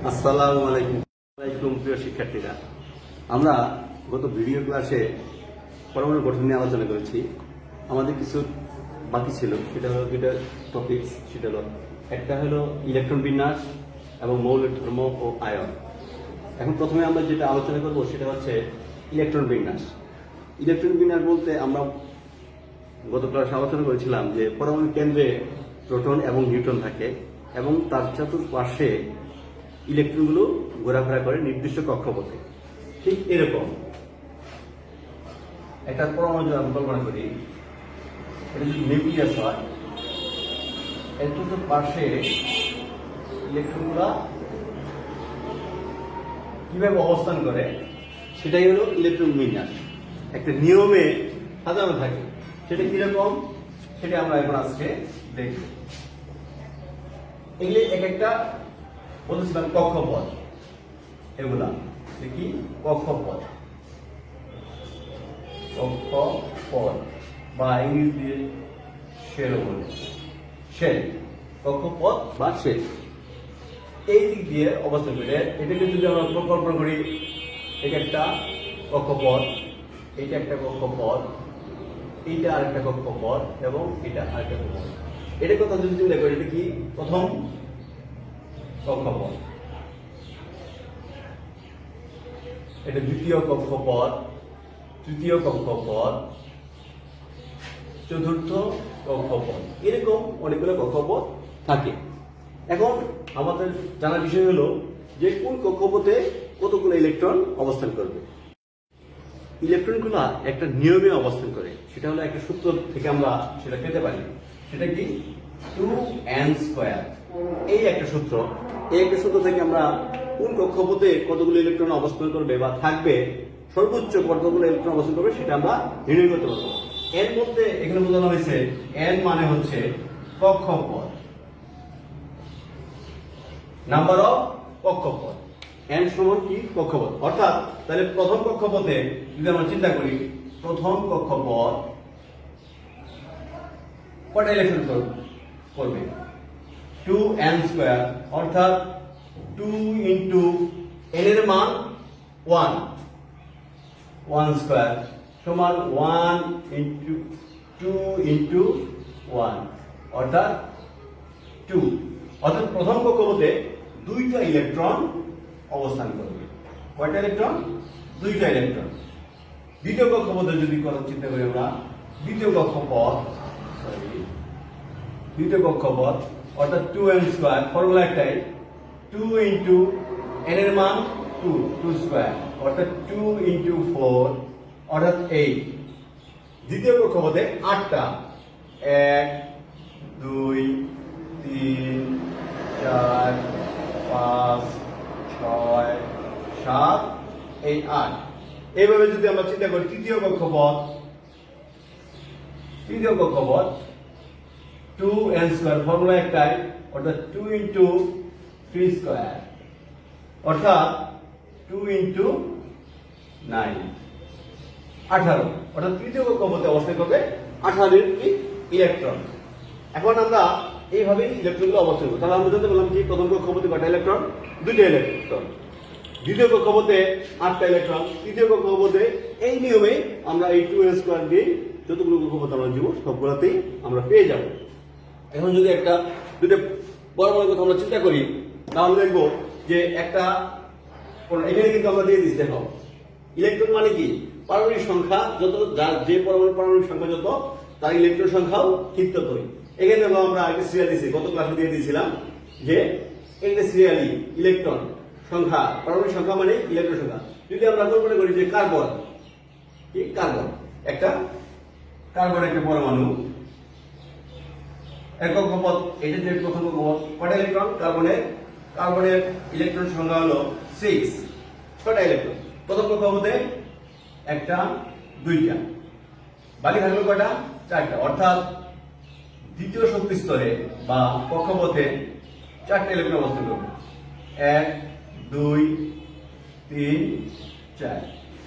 আসসালামু আলাইকুম প্রিয় শিক্ষার্থীরা, আমরা গত ভিডিও ক্লাসে পরমাণু গঠন নিয়ে আলোচনা করেছি। আমাদের কিছু বাকি ছিল, সেটা হলো দুইটা টপিকস। সেটা হলো একটা হলো ইলেকট্রন বিন্যাস এবং মৌলের ধর্ম ও আয়ন। এখন প্রথমে আমরা যেটা আলোচনা করব সেটা হচ্ছে ইলেকট্রন বিন্যাস। ইলেকট্রন বিন্যাস বলতে আমরা গত ক্লাসে আলোচনা করেছিলাম যে পরমাণু কেন্দ্রে প্রোটন এবং নিউট্রন থাকে এবং তার চতুর্পার্শ্বে ইলেকট্রনগুলো ঘোরাফেরা করে নির্দিষ্ট কক্ষপথে। ঠিক এরকম একটা পরমাণু যদি আমরা কল্পনা করি, এটা যদি নিউক্লিয়াস হয়, এর চতুর্পার্শ্বে ইলেকট্রনগুলা কিভাবে অবস্থান করে সেটাই হলো ইলেকট্রন বিন্যাস। একটা নিয়মে সাজানো থাকে, সেটা কিরকম সেটা আমরা এখন আজকে দেখব। এগুলি এক একটা বলতেছিলাম কক্ষপথ, এগুলা কি কক্ষপথ, কক্ষপথ বা ইংরেজি দিয়ে শেল বলে, শেল, কক্ষপথ বা শেল। এই দিক দিয়ে অবস্থান করে এটাকে যদি আমরা কল্পনা করি, এটা একটা কক্ষপথ, এটা একটা কক্ষপথ, এইটা আরেকটা কক্ষপথ এবং এটা আরেকটা কক্ষপথ। এটা কথা যদি চিন্তা করি, এটা কি প্রথম কক্ষপথ, এটা দ্বিতীয় কক্ষপথ, তৃতীয় কক্ষপথ, চতুর্থ কক্ষপথ। এরকম অনেকগুলো কক্ষপথ থাকে। এখন আমাদের জানার বিষয় হলো যে কোন কক্ষপথে কতগুলো ইলেকট্রন অবস্থান করবে। ইলেকট্রনগুলো একটা নিয়মে অবস্থান করে, সেটা হলো একটা সূত্র থেকে আমরা সেটা পেতে পারি। সেটা কি 2n²। এই একটা সূত্র, এই একটা সূত্র থেকে আমরা কোন কক্ষপথে কতগুলো ইলেকট্রন অবস্থান করবে বা থাকবে, সর্বোচ্চ কতগুলো ইলেকট্রন অবস্থান করবে সেটা আমরা নির্ণয় করতে পারবো। এর মধ্যে এখানে বোঝানো হয়েছে n মানে হচ্ছে কক্ষপথ, নাম্বার অফ কক্ষপথ। n সমান কি কক্ষপথ, অর্থাৎ তাহলে প্রথম কক্ষপথে যদি আমরা চিন্তা করি, প্রথম কক্ষপথ কয়টা ইলেকট্রন করবে? 2n², অর্থাৎ 2 ইন্টু n এর মান 1, 1² সমান 1 ইন্টু 2 ইন্টু 1, অর্থাৎ 2। অর্থাৎ প্রথম কক্ষপথে দুইটা ইলেকট্রন অবস্থান করবে। কয়টা ইলেকট্রন? দুইটা ইলেকট্রন। দ্বিতীয় কক্ষপথে যদি কথা চিন্তা করি আমরা, দ্বিতীয় কক্ষপথ অর্থাৎ 2n², ফর্মুলা একটাই, 2 ইন্টু n এর মান 2² অর্থাৎ 2 ইন্টু 4 অর্থাৎ 8। দ্বিতীয় কক্ষপথে 8টা, 1 2 3 4 5 6 7 এই 8। এইভাবে যদি আমরা চিন্তা করি তৃতীয় কক্ষপথ 2n² ফর্মুলা একটাই, অর্থাৎ 2 ইন্টু 3² অর্থাৎ 2 ইন্টু 9 18, অর্থাৎ তৃতীয় কক্ষপথে অবস্থান করবে 18 ইলেকট্রন। এখন আমরা এইভাবেই ইলেকট্রনগুলো অবস্থান করবো। তাহলে আমরা জানতে পারলাম কি প্রথম কক্ষপথে কয়টা ইলেকট্রন? দুইটা ইলেকট্রন। দ্বিতীয় কক্ষপথে 8টা ইলেকট্রন। তৃতীয় কক্ষপথে এই নিয়মে আমরা এই 2n² দিয়ে যতগুলো কক্ষপথ আমরা দিব সবগুলোতেই আমরা পেয়ে যাব। এখন যদি দুইটা পরমাণুর কথা আমরা চিন্তা করি, তাহলে দেখবো যে একটা এখানে কিন্তু আমরা দিয়ে দিচ্ছি, দেখো ইলেকট্রন মানে কি পারমাণবিক সংখ্যা যত, যে পারমাণবিক সংখ্যা যত তার ইলেকট্রন সংখ্যাও ঠিক ততই। এখানে আমরা একটা সিরিয়াল দিয়েছি, গত ক্লাসে দিয়ে দিয়েছিলাম যে একটা সিরিয়ালি ইলেকট্রন সংখ্যা, পারমাণবিক সংখ্যা মানে ইলেকট্রন সংখ্যা। যদি আমরা কল্পনা করি যে কার্বন, কি কার্বন একটা পরমাণু, এক কক্ষপথ, এটা যে প্রথম কক্ষপথ, কয়টা ইলেকট্রন? কার্বনের ইলেকট্রন সংখ্যা হলো 6, 6টা ইলেকট্রন। প্রথম কক্ষপথে 1টা 2টা, বাকি থাকলো কয়টা? 4টা। অর্থাৎ দ্বিতীয় শক্তি স্তরে বা কক্ষপথে 4টা ইলেকট্রন অবস্থান করবে, 1 2 3 4,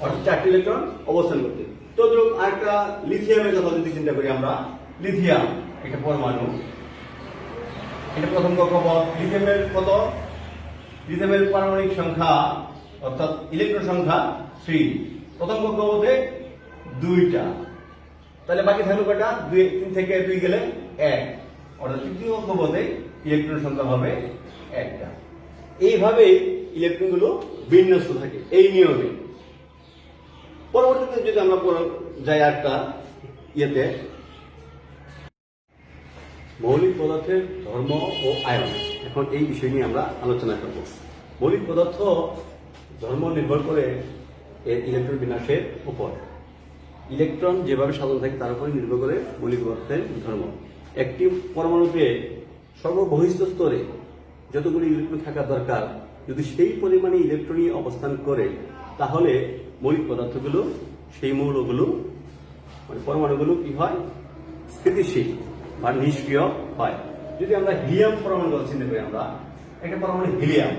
অর্থাৎ 4টি ইলেকট্রন অবস্থান করবে। তো ধরুন আরেকটা লিথিয়ামের কথা যদি চিন্তা করি আমরা, লিথিয়াম একটা পরমাণু, এটা প্রথম কক্ষপথ। লিথিয়ামের কত? লিথিয়ামের পারমাণবিক সংখ্যা অর্থাৎ ইলেকট্রন সংখ্যা 3, প্রথম কক্ষপথে 2টা, তাহলে বাকি থাকলো কয়টা? 3 থেকে 2 গেলে 1, অর্থাৎ তৃতীয় কক্ষপথে ইলেকট্রন সংখ্যা হবে 1টা। এইভাবে ইলেকট্রনগুলো বিন্যস্ত থাকে এই নিয়মে। পরবর্তীতে যদি আমরা যাই একটা ইয়েতে, মৌলিক পদার্থের ধর্ম ও আয়ন, এখন এই বিষয় নিয়ে আমরা আলোচনা করব। মৌলিক পদার্থ ধর্ম নির্ভর করে এর ইলেকট্রন বিন্যাসের উপর। ইলেকট্রন যেভাবে সাজানো থাকে তার উপরে নির্ভর করে মৌলিক পদার্থের ধর্ম। একটি পরমাণুতে সর্ববহিষ্ঠ স্তরে যতগুলি ইলেকট্রন থাকা দরকার, যদি সেই পরিমাণে ইলেকট্রনই অবস্থান করে তাহলে মৌলিক পদার্থগুলো, সেই মৌলগুলো মানে পরমাণুগুলো কি হয়? স্থিতিশীল বা নিষ্ক্রিয় হয়। যদি আমরা হিলিয়াম পরমাণু কথা চিন্তা করি, আমরা একটা পরমাণু হিলিয়াম,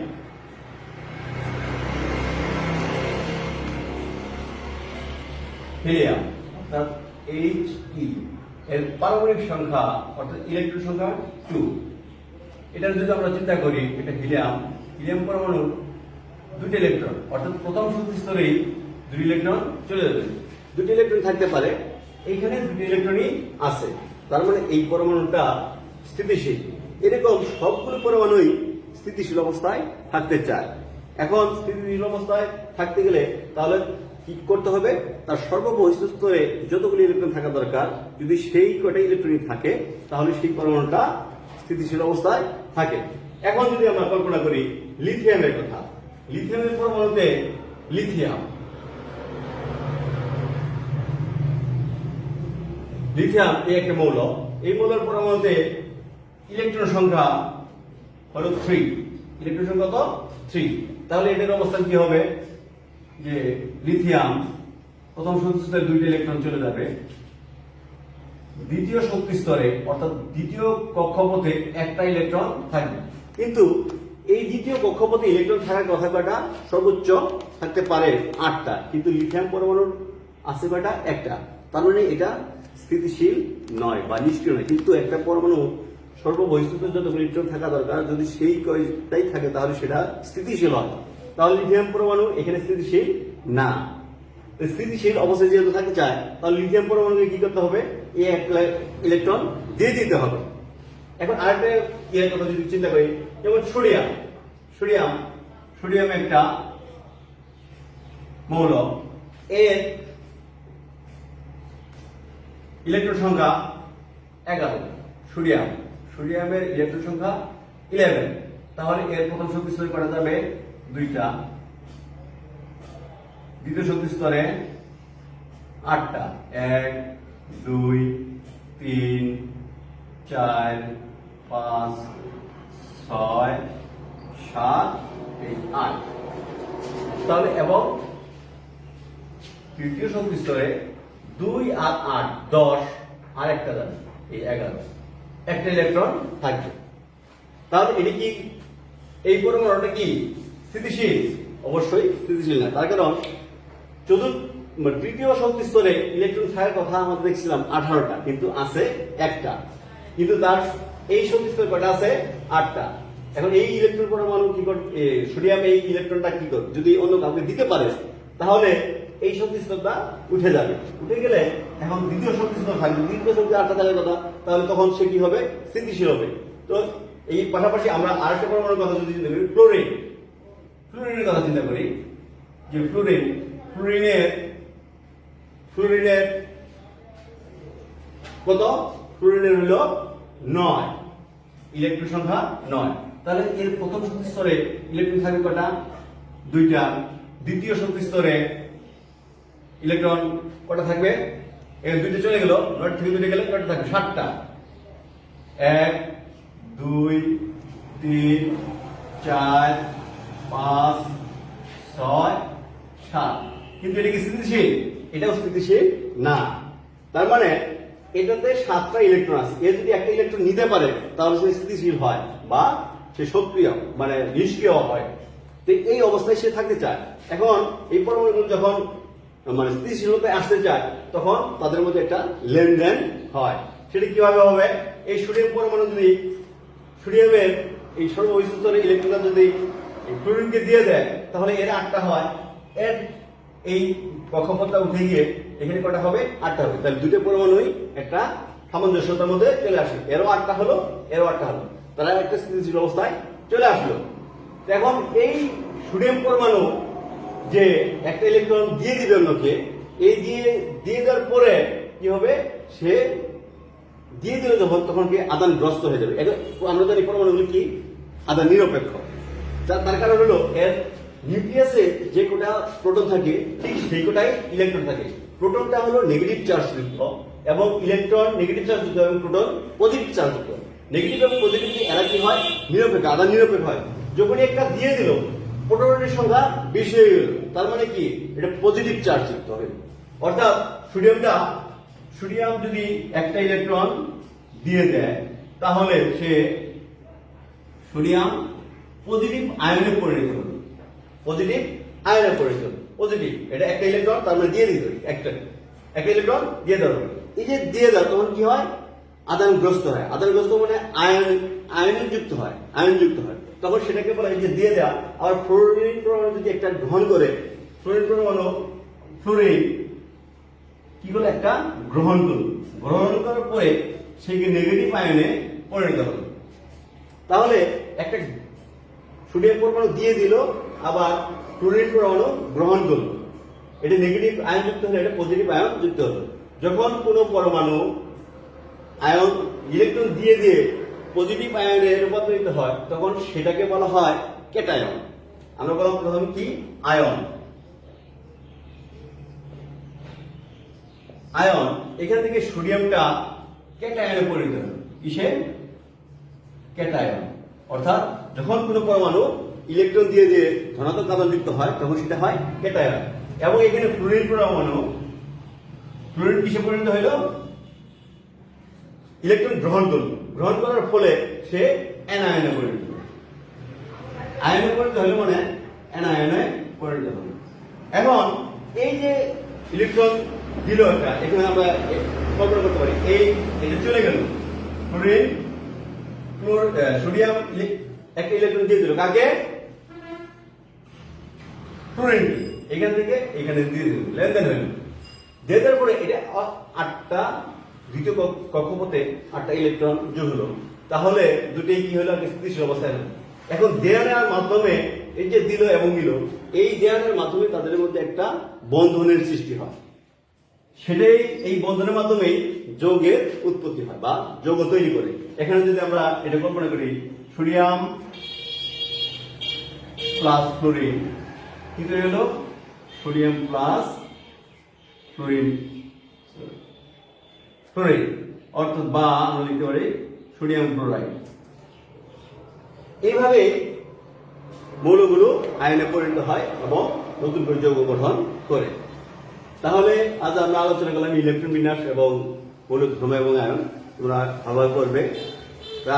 অর্থাৎ He, এর পারমাণবিক সংখ্যা অর্থাৎ ইলেকট্রন সংখ্যা 2। এটা যদি আমরা চিন্তা করি, এটা হিলিয়াম পরমাণুর 2টি ইলেকট্রন, অর্থাৎ প্রথম শক্তি স্তরেই 2 ইলেকট্রন চলে যাবে। 2টি ইলেকট্রন থাকতে পারে, এইখানে 2টি ইলেকট্রনই আছে, তার মানে এই পরমাণুটা স্থিতিশীল। এরকম সবগুলো পরমাণুই স্থিতিশীল অবস্থায় থাকতে চায়। এখন স্থিতিশীল অবস্থায় থাকতে গেলে তাহলে কি করতে হবে? তার সর্ববহিষ্ঠ স্তরে যতগুলি ইলেকট্রন থাকা দরকার, যদি সেই কটা ইলেকট্রনই থাকে তাহলে সেই পরমাণুটা স্থিতিশীল অবস্থায় থাকে। এখন যদি আমরা কল্পনা করি লিথিয়ামের কথা, লিথিয়ামের পরমাণুতে লিথিয়াম এই একটা মৌল, এই মৌলের পরমাণুতে ইলেকট্রন সংখ্যা হলো 3, ইলেকট্রন সংখ্যা কত? 3। তাহলে এটার অবস্থান কি হবে? যে লিথিয়াম প্রথম শক্তি স্তরে 2টি ইলেকট্রন চলে যাবে, দ্বিতীয় শক্তি স্তরে অর্থাৎ দ্বিতীয় কক্ষপথে একটা ইলেকট্রন থাকবে। কিন্তু এই দ্বিতীয় কক্ষপথে ইলেকট্রন থাকার কথা কয়টা? সর্বোচ্চ থাকতে পারে 8টা, কিন্তু লিথিয়াম পরমাণুর আছে কয়টা? একটা। তার মানে এটা স্থিতিশীল নয় বা নিষ্ক্রিয় নয়। কিন্তু একটা পরমাণু সর্ববহিষ্ঠ যতগুলো ইলেকট্রন থাকা দরকার, যদি সেই কয়টাই থাকে তাহলে সেটা স্থিতিশীল হয়। তাহলে লিথিয়াম পরমাণু এখানে স্থিতিশীল না। স্থিতিশীল অবস্থায় যেহেতু থাকতে চায়, তাহলে লিথিয়াম পরমাণুকে কি করতে হবে? এই একটা ইলেকট্রন দিয়ে দিতে হবে। এখন আরেকটা ইয়ের কথা যদি চিন্তা করি, যেমন সোডিয়াম একটা মৌল, এর ইলেকট্রন সংখ্যা 11। সোডিয়ামের ইলেকট্রন সংখ্যা 11। তাহলে এর প্রথম শক্তি স্তরে করা যাবে 2টা, দ্বিতীয় শক্তি স্তরে 8টা, 1, 2, 3, 4, 5, 6, 7, 8। তাহলে এবং তৃতীয় শক্তি স্তরে 2 আর 8, 10, আর একটা যাবে, এই 11, একটা ইলেকট্রন থাকবে। তাহলে এটি কি, এই পরমাণুটা কি স্থিতিশীল? অবশ্যই স্থিতিশীল না। তার কারণ তৃতীয় শক্তি স্তরে ইলেকট্রন থাকার কথা আমরা দেখছিলাম 18টা, কিন্তু আছে একটা, কিন্তু তার এই শক্তি স্তরে কয়টা আছে? 8টা। এখন এই ইলেকট্রন পরমাণু কি করে? সোডিয়াম এই ইলেকট্রনটা কি করে যদি অন্য কাউকে দিতে পারে, তাহলে এই শক্তি স্তরটা উঠে যাবে। উঠে গেলে এখন দ্বিতীয় শক্তি স্তর থাকবে, দ্বিতীয় শক্তি 8টা থাকার কথা, তাহলে তখন সে কি হবে? স্থিতিশীল হবে। তো এই পাশাপাশি আমরা আরেকটা পরমাণুর কথা যদি চিন্তা করি, ফ্লোরিনের কথা চিন্তা করি, যে ফ্লোরিনের কত? ফ্লোরিনের হলো 9, ইলেকট্রন সংখ্যা 9। তাহলে এর প্রথম শক্তি স্তরে ইলেকট্রন থাকবে কয়টা? 2টা, দ্বিতীয় শক্তি স্তরে ইলেকট্রন কয়টা থাকবে? এর 2টা চলে গেল, 9 থেকে 2টা গেলে কয়টা থাকবে? 7টা, 1, 2, 3, 4, 5, 6, 7। কিন্তু এটা কি স্থিতিশীল? এটাও স্থিতিশীল না। তার মানে এটাতে 7টা ইলেকট্রন আছে, এর যদি একটা ইলেকট্রন নিতে পারে তাহলে সে স্থিতিশীল হয় বা সে সক্রিয় মানে নিষ্ক্রিয় হয়। তো এই অবস্থায় সে থাকতে চায়। এখন এই পরমাণুগুলো যখন মানে স্থিতিশীলতায় আসতে চায়, তখন তাদের মধ্যে একটা লেনদেন হয়। সেটা কিভাবে হবে? এই সোডিয়াম পরমাণু যদি সোডিয়ামের এই সর্ববহিষ্ঠ স্তরে ইলেকট্রনটা যদি ফ্লোরিনকে দিয়ে দেয় তাহলে এর 8টা হয়, এর এই কক্ষপথটা উঠে গিয়ে এখানে কটা হবে? 8টা হবে। তাহলে দুটো পরমাণুই একটা সামঞ্জস্যতার মধ্যে চলে আসে, এরও 8টা হলো, এরও 8টা হলো, তারা একটা স্থিতিশীল অবস্থায় চলে আসলো। এখন এই সোডিয়াম পরমাণু যে একটা ইলেকট্রন দিয়ে দিবে অন্যকে, এই দিয়ে দেওয়ার পরে কি হবে? সে দিয়ে দিলে যখন তখন কি আদানগ্রস্ত হয়ে যাবে। আমরা জানি পরমাণুগুলি কি আদান নিরপেক্ষ। তার কারণ হলো এর নিউক্লিয়াসে যে কোটা প্রোটন থাকে ঠিক সেই কোটাই ইলেকট্রন থাকে। প্রোটনটা হলো নেগেটিভ চার্জ যুক্ত এবং ইলেকট্রন নেগেটিভ চার্জ যুক্ত এবং প্রোটন পজিটিভ চার্জ যুক্ত। নেগেটিভ এবং পজিটিভ এরা কি হয়? নিরপেক্ষ, আদান নিরপেক্ষ হয়। যখনই একটা দিয়ে দিল প্রোটনের সংখ্যা বেশি হয়ে গেল, তার মানে কি এটা পজিটিভ চার্জ যুক্ত হবে। অর্থাৎ সোডিয়াম যদি একটা ইলেকট্রন দিয়ে দেয় তাহলে সে সোডিয়াম পজিটিভ আয়নে পরিণত হলো, পজিটিভ আয়নে পরিণত হলো। পজিটিভ এটা একটা ইলেকট্রন, তার মানে দিয়ে দিতে হবে, একটা ইলেকট্রন দিয়ে দেওয়া হবে। এই যে দিয়ে দেওয়া তখন কি হয়? আদানগ্রস্ত হয়। আদানগ্রস্ত মানে আয়ন যুক্ত হয়, তখন সেটাকে বলা হয় যে দিয়ে দেওয়া। আর ফ্লোরিন পরমাণু যদি একটা গ্রহণ করে, ফ্লোরিন কি হলো? একটা গ্রহণ করল, গ্রহণ করার পরে সে নেগেটিভ আয়নে পরিণত হলো। তাহলে একটা সোডিয়াম পরমাণু দিয়ে দিল, আবার ফ্লোরিন পরমাণু গ্রহণ করলো, এটা নেগেটিভ আয়ন যুক্ত হলো, এটা পজিটিভ আয়ন যুক্ত হলো। যখন কোনো পরমাণু আয়ন ইলেকট্রন দিয়ে পজিটিভ আয়নে রূপান্তরিত হয় তখন সেটাকে বলা হয় ক্যাটায়ন। আমরা বললাম প্রথমে কি? আয়ন। আয়ন এখান থেকে সোডিয়ামটা ক্যাটায়নে পরিণত হলো। কিসে? ক্যাটায়ন। অর্থাৎ যখন কোনো পরমাণু ইলেকট্রন দিয়ে ধনাত্মক আধান যুক্ত হয় তখন সেটা হয় ক্যাটায়ন। এবং এখানে ফ্লোরিন পরমাণু, ফ্লোরিন কিসে পরিণত হইল? ইলেকট্রন গ্রহণ করলো, গ্রহণ করার ফলে সে অ্যানায়নে পরিণত হলো। আয়নে পরিণত হলো মানে অ্যানায়নে পরিণত হলো। এখন এই যে ইলেকট্রন দিল একটা, এখানে আমরা কল্পনা করতে পারি এটা চলে গেল, সোডিয়াম একটা ইলেকট্রন দিয়ে দিল কাকে? ফ্লোরিন। এখান থেকে এখানে দিয়ে দিল, লেনদেন হইল। দিয়ে দেওয়ার পরে এটা 8টা দ্বিতীয় কক্ষপথে 8টা ইলেকট্রন যোগ হলো, তাহলে দুটোই কি হলো? স্থিতিশীল অবস্থায় হলো। এখন দেয়া নেওয়ার মাধ্যমে এই যে দিল এবং দিল, এই দেয়া নেওয়ার মাধ্যমে তাদের মধ্যে একটা বন্ধনের সৃষ্টি হয়। সেটাই এই বন্ধনের মাধ্যমেই যৌগের উৎপত্তি হয় বা যৌগ তৈরি করে। এখানে যদি আমরা এটা কল্পনা করি, সোডিয়াম প্লাস ফ্লোরিন কি তৈরি হলো? সোডিয়াম প্লাস ফ্লোরিন, অর্থাৎ বা আমরা লিখতে পারি সোডিয়াম ক্লোরাইড। এইভাবে মৌলগুলো আয়নে পরিণত হয় এবং নতুন করে যৌগ গঠন করে। তাহলে আজ আমরা আলোচনা করলাম ইলেকট্রন বিন্যাস এবং মৌলিক ধর্ম এবং আয়ন। তোমরা ভালো করবে।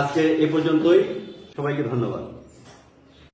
আজকে এ পর্যন্তই, সবাইকে ধন্যবাদ।